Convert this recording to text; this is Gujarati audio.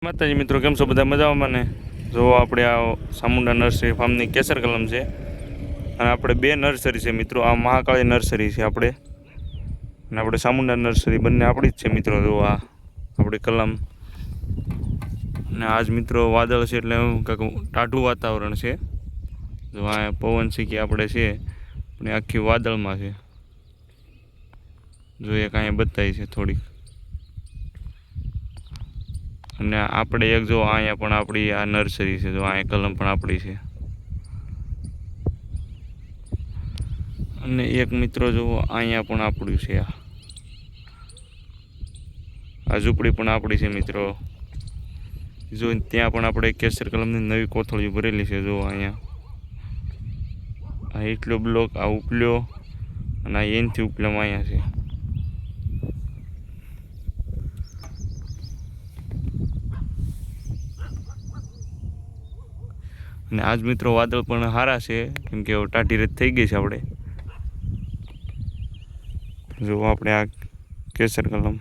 માતાજી મિત્રો, કેમ છો બધા? મજામાં ને? જો આપણે આ સામુંડા નર્સરી ફાર્મની કેસર કલમ છે અને આપણે બે નર્સરી છે મિત્રો. આ મહાકાળી નર્સરી છે આપણે, અને આપણે સામુંડા નર્સરી બંને આપણી જ છે મિત્રો. જો આ આપણી કલમ. અને આજ મિત્રો વાદળ છે એટલે કાંઈક ટાઢું વાતાવરણ છે. જો આ પવન શીખી આપણે છે પણ આખી વાદળમાં છે. જો એક અહીંયા બતાવી છે થોડીક. અને આપણે એક જો અહીંયા પણ આપણી આ નર્સરી છે. જો અહીંયા કલમ પણ આપણી છે. અને એક મિત્રો જો અહીંયા પણ આપણું છે. આ ઝૂંપડી પણ આપણી છે મિત્રો. જો ત્યાં પણ આપણે કેસર કલમની નવી કોથળીઓ ભરેલી છે. જો અહીંયા આ એટલો બ્લોક આ ઉપલ્યો અને આ એનથી ઉપલામાં અહીંયા છે. અને આજ મિત્રો વાદળ પણ સારા છે, કેમ કે ટાઢી રેત થઈ ગઈ છે આપણે. જો આપણે આ કેસર કલમ